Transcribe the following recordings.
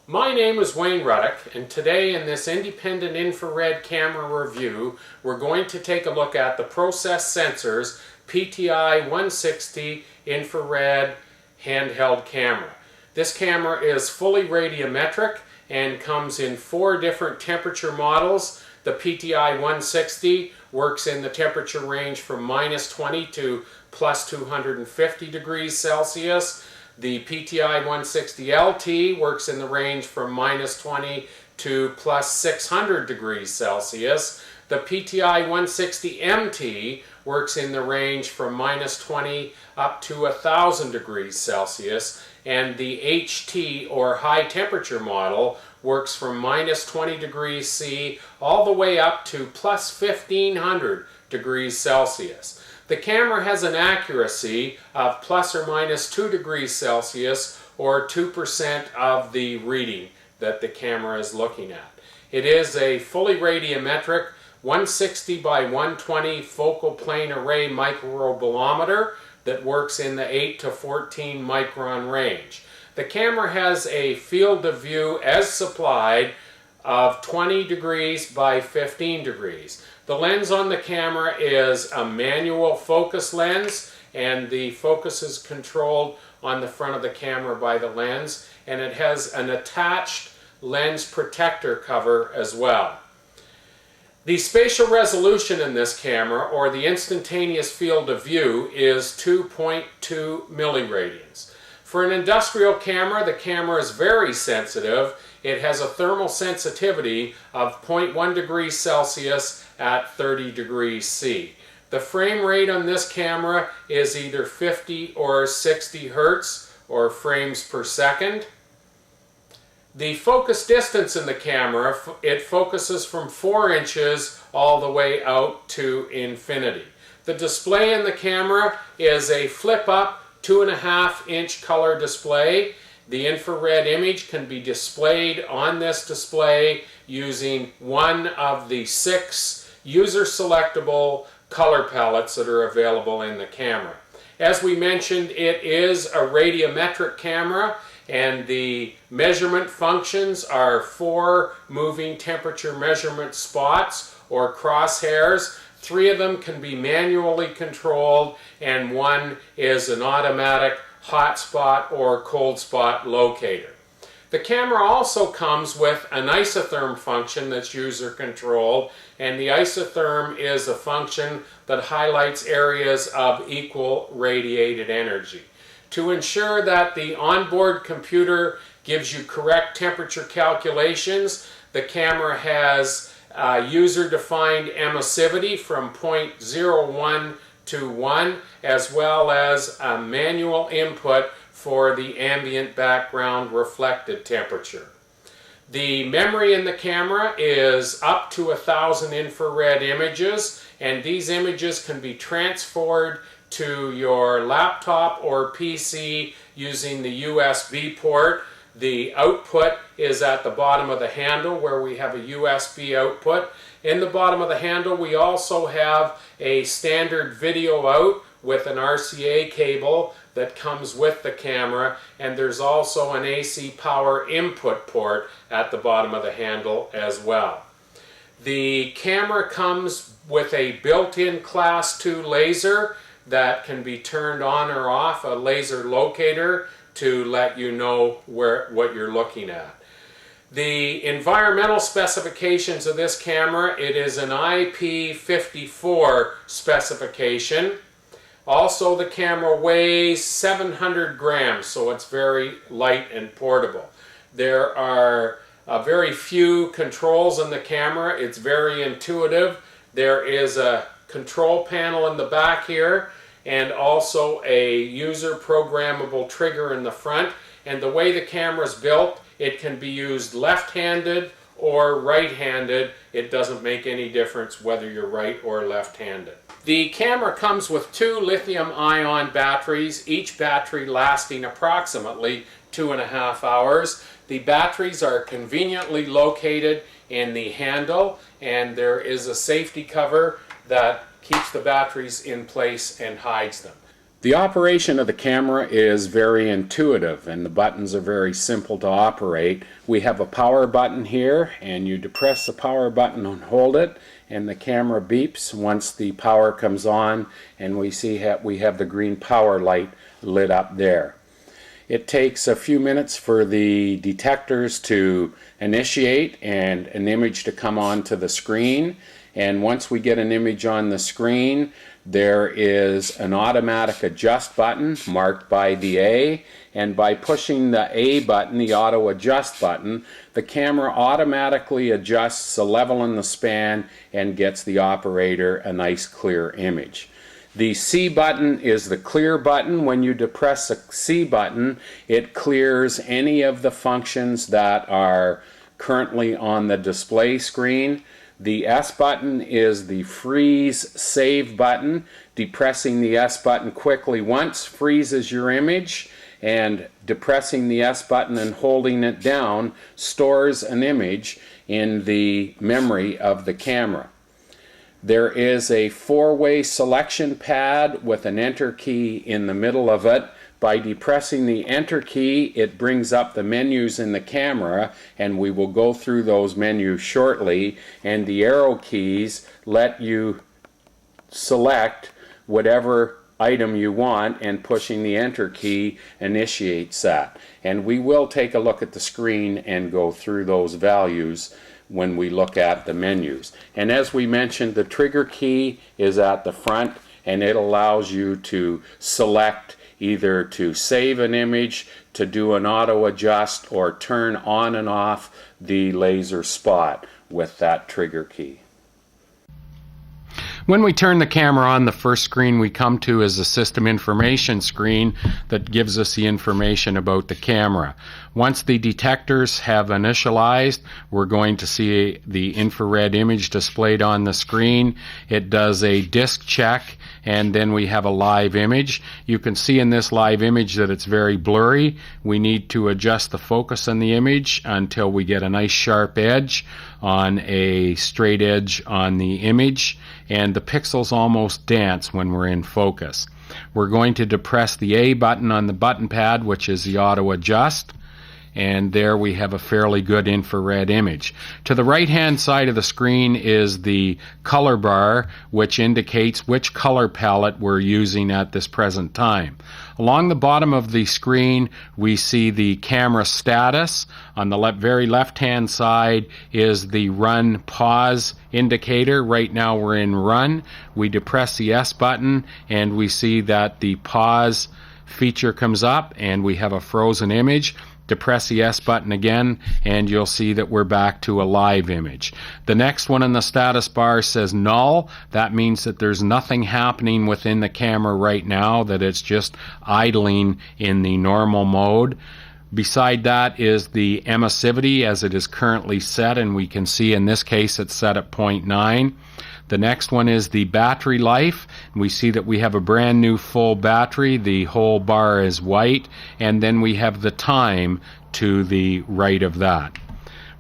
My name is Wayne Ruddock, and today in this independent infrared camera review, we're going to take a look at the Process Sensors pti160 infrared handheld camera. This camera is fully radiometric and comes in 4 different temperature models. The pti160 works in the temperature range from -20 to +250 degrees Celsius. The pti160 LT works in the range from -20 to +600 degrees Celsius. The pti160 MT works in the range from -20 up to 1,000 degrees Celsius. And the HT, or high temperature model, works from -20 degrees C all the way up to +1,500 degrees Celsius. The camera has an accuracy of ±2 degrees Celsius, or 2% of the reading that the camera is looking at. It is a fully radiometric 160 by 120 focal plane array microbolometer that works in the 8 to 14 micron range. The camera has a field of view as supplied of 20 degrees by 15 degrees. The lens on the camera is a manual focus lens, and the focus is controlled on the front of the camera by the lens, and it has an attached lens protector cover as well. The spatial resolution in this camera, or the instantaneous field of view, is 2.2 milliradians. For an industrial camera, the camera is very sensitive. It has a thermal sensitivity of 0.1 degrees Celsius at 30 degrees C. The frame rate on this camera is either 50 or 60 hertz, or frames per second. The focus distance in the camera, it focuses from 4 inches all the way out to infinity. The display in the camera is a flip-up 2.5-inch color display. The infrared image can be displayed on this display using one of the 6 user-selectable color palettes that are available in the camera. As we mentioned, it is a radiometric camera, and the measurement functions are 4 moving temperature measurement spots, or crosshairs. 3 of them can be manually controlled, and 1 is an automatic hot spot or cold spot locator. The camera also comes with an isotherm function that's user controlled, and the isotherm is a function that highlights areas of equal radiated energy. To ensure that the onboard computer gives you correct temperature calculations, the camera has user-defined emissivity from 0.01 to 1, as well as a manual input for the ambient background reflected temperature. The memory in the camera is up to 1,000 infrared images, and these images can be transferred to your laptop or PC using the USB port. The output is at the bottom of the handle, where we have a USB output. In the bottom of the handle, we also have a standard video out with an RCA cable that comes with the camera, and there's also an AC power input port at the bottom of the handle as well. The camera comes with a built-in Class 2 laser that can be turned on or off, a laser locator, to let you know what you're looking at. The environmental specifications of this camera, it is an IP54 specification. Also, the camera weighs 700 grams, so it's very light and portable. There are very few controls in the camera. It's very intuitive. There is a control panel in the back here, and also a user programmable trigger in the front. And the way the camera is built, it can be used left-handed or right-handed. It doesn't make any difference whether you're right or left-handed. The camera comes with 2 lithium-ion batteries, each battery lasting approximately 2.5 hours. The batteries are conveniently located in the handle, and there is a safety cover that keeps the batteries in place and hides them. The operation of the camera is very intuitive and the buttons are very simple to operate. We have a power button here, and you depress the power button and hold it, and the camera beeps once the power comes on, and we see we have the green power light lit up there. It takes a few minutes for the detectors to initiate and an image to come onto the screen. And once we get an image on the screen, there is an automatic adjust button marked by the A, and by pushing the A button, the auto adjust button, the camera automatically adjusts the level and the span and gets the operator a nice clear image. The C button is the clear button. When you depress the C button, it clears any of the functions that are currently on the display screen. The S button is the freeze save button. Depressing the S button quickly once freezes your image, and depressing the S button and holding it down stores an image in the memory of the camera. There is a four-way selection pad with an enter key in the middle of it. By depressing the enter key, it brings up the menus in the camera, and we will go through those menus shortly, and the arrow keys let you select whatever item you want, and pushing the enter key initiates that. And we will take a look at the screen and go through those values when we look at the menus. And as we mentioned, the trigger key is at the front, and it allows you to select either to save an image, to do an auto adjust, or turn on and off the laser spot with that trigger key. When we turn the camera on, the first screen we come to is the system information screen that gives us the information about the camera. Once the detectors have initialized, we're going to see the infrared image displayed on the screen. It does a disk check, and then we have a live image. You can see in this live image that it's very blurry. We need to adjust the focus on the image until we get a nice sharp edge on a straight edge on the image, and the pixels almost dance when we're in focus. We're going to depress the A button on the button pad, which is the auto adjust, and there we have a fairly good infrared image. To the right hand side of the screen is the color bar, which indicates which color palette we're using at this present time. Along the bottom of the screen we see the camera status. On the very left hand side is the run pause indicator. Right now we're in run. We depress the S button and we see that the pause feature comes up and we have a frozen image. Depress the S button again and you'll see that we're back to a live image. The next one in the status bar says null. That means that there's nothing happening within the camera right now, that it's just idling in the normal mode. Beside that is the emissivity as it is currently set, and we can see in this case it's set at 0.9. The next one is the battery life. We see that we have a brand new full battery. The whole bar is white, and then we have the time to the right of that.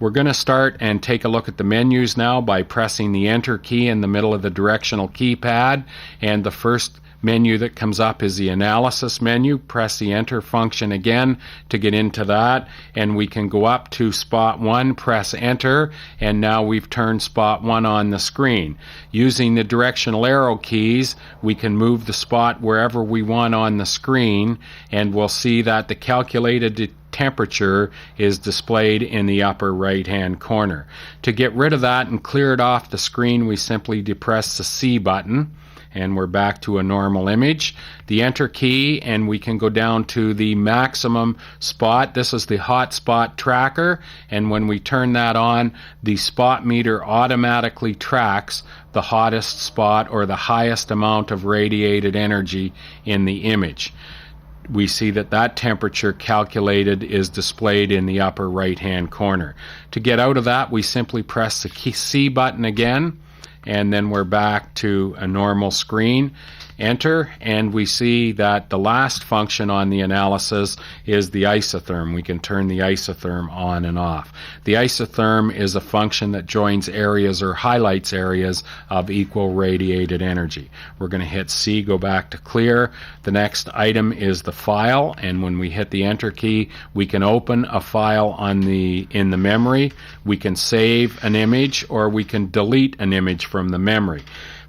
We're going to start and take a look at the menus now by pressing the enter key in the middle of the directional keypad, and the first menu that comes up is the analysis menu. Press the enter function again to get into that, and we can go up to spot 1, press enter, and now we've turned spot 1 on the screen. Using the directional arrow keys, we can move the spot wherever we want on the screen, and we'll see that the calculated temperature is displayed in the upper right hand corner. To get rid of that and clear it off the screen, we simply depress the C button, and we're back to a normal image. The enter key, and we can go down to the maximum spot. This is the hot spot tracker, and when we turn that on, the spot meter automatically tracks the hottest spot or the highest amount of radiated energy in the image. We see that that temperature calculated is displayed in the upper right hand corner. To get out of that, we simply press the C button again, and then we're back to a normal screen. enter, and we see that the last function on the analysis is the isotherm. We can turn the isotherm on and off. The isotherm is a function that joins areas or highlights areas of equal radiated energy. We're going to hit C, go back to clear. The next item is the file, and when we hit the enter key, we can open a file in the memory. We can save an image, or we can delete an image from the memory.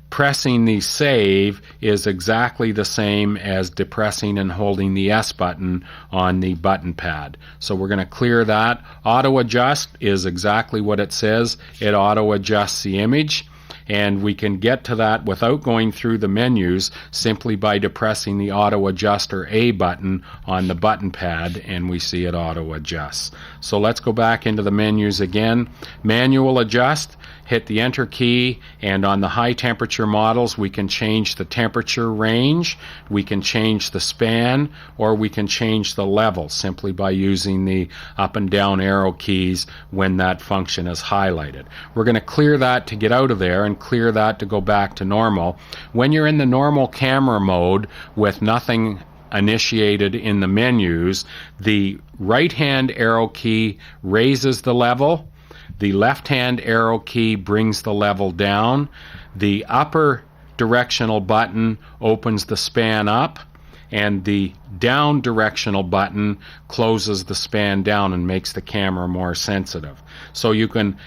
Pressing the save is exactly the same as depressing and holding the S button on the button pad. So we're going to clear that. Auto adjust is exactly what it says. It auto adjusts the image, and we can get to that without going through the menus simply by depressing the auto adjust or A button on the button pad, and we see it auto adjusts. So let's go back into the menus again. Manual adjust. Hit the enter key, and on the high temperature models we can change the temperature range, we can change the span, or we can change the level simply by using the up and down arrow keys when that function is highlighted. We're going to clear that to get out of there and clear that to go back to normal. When you're in the normal camera mode with nothing initiated in the menus, the right hand arrow key raises the level. The left-hand arrow key brings the level down. The upper directional button opens the span up, and the down directional button closes the span down and makes the camera more sensitive. So you can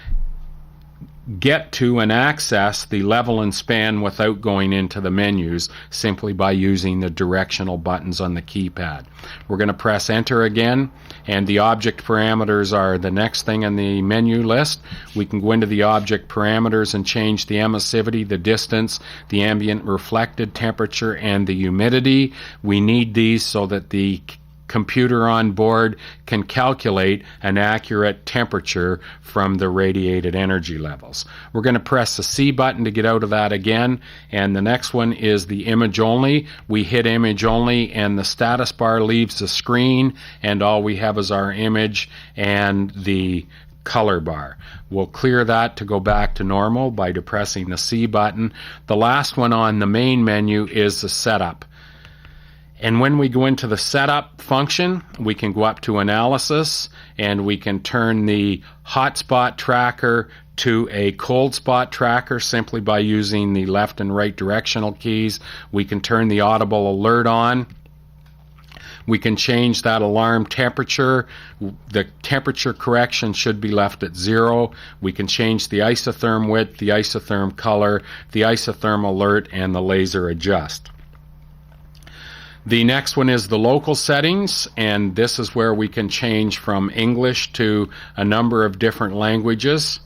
get to and access the level and span without going into the menus simply by using the directional buttons on the keypad. We're going to press enter again, and the object parameters are the next thing in the menu list. We can go into the object parameters and change the emissivity, the distance, the ambient reflected temperature, and the humidity. We need these so that the computer on board can calculate an accurate temperature from the radiated energy levels. We're going to press the C button to get out of that again, and the next one is the image only. We hit image only, and the status bar leaves the screen, and all we have is our image and the color bar. We'll clear that to go back to normal by depressing the C button. The last one on the main menu is the setup. And when we go into the setup function, we can go up to analysis, and we can turn the hotspot tracker to a cold spot tracker simply by using the left and right directional keys. We can turn the audible alert on. We can change that alarm temperature. The temperature correction should be left at 0. We can change the isotherm width, the isotherm color, the isotherm alert, and the laser adjust. The next one is the local settings, and this is where we can change from English to a number of different languages.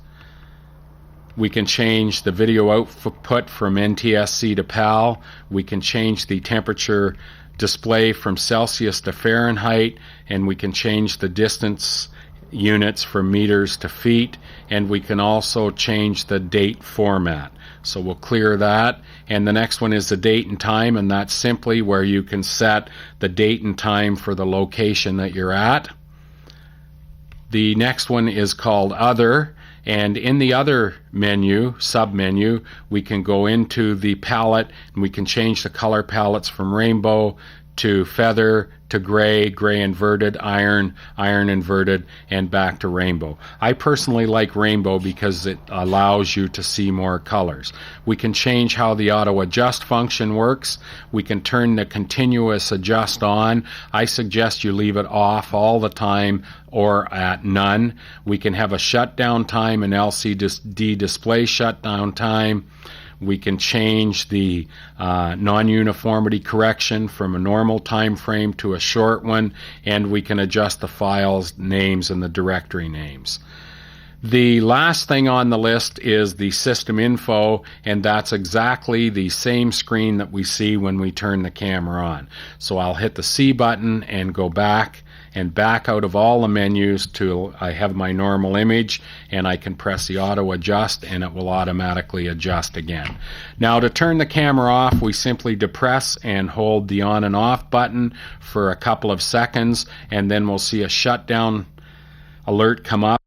We can change the video output from NTSC to PAL. We can change the temperature display from Celsius to Fahrenheit, and we can change the distance units from meters to feet, and we can also change the date format. So we'll clear that, and the next one is the date and time, and that's simply where you can set the date and time for the location that you're at. The next one is called Other, and in the Other menu, sub-menu, we can go into the palette, and we can change the color palettes from rainbow to feather to gray, gray inverted, iron, iron inverted, and back to rainbow. I personally like rainbow because it allows you to see more colors. We can change how the auto adjust function works. We can turn the continuous adjust on. I suggest you leave it off all the time or at none. We can have a shutdown time and LCD display shutdown time. We can change the non-uniformity correction from a normal time frame to a short one, and we can adjust the files names and the directory names. The last thing on the list is the system info, and that's exactly the same screen that we see when we turn the camera on. So I'll hit the C button and go back out of all the menus till I have my normal image, and I can press the auto adjust and it will automatically adjust again. Now to turn the camera off, we simply depress and hold the on and off button for a couple of seconds, and then we'll see a shutdown alert come up.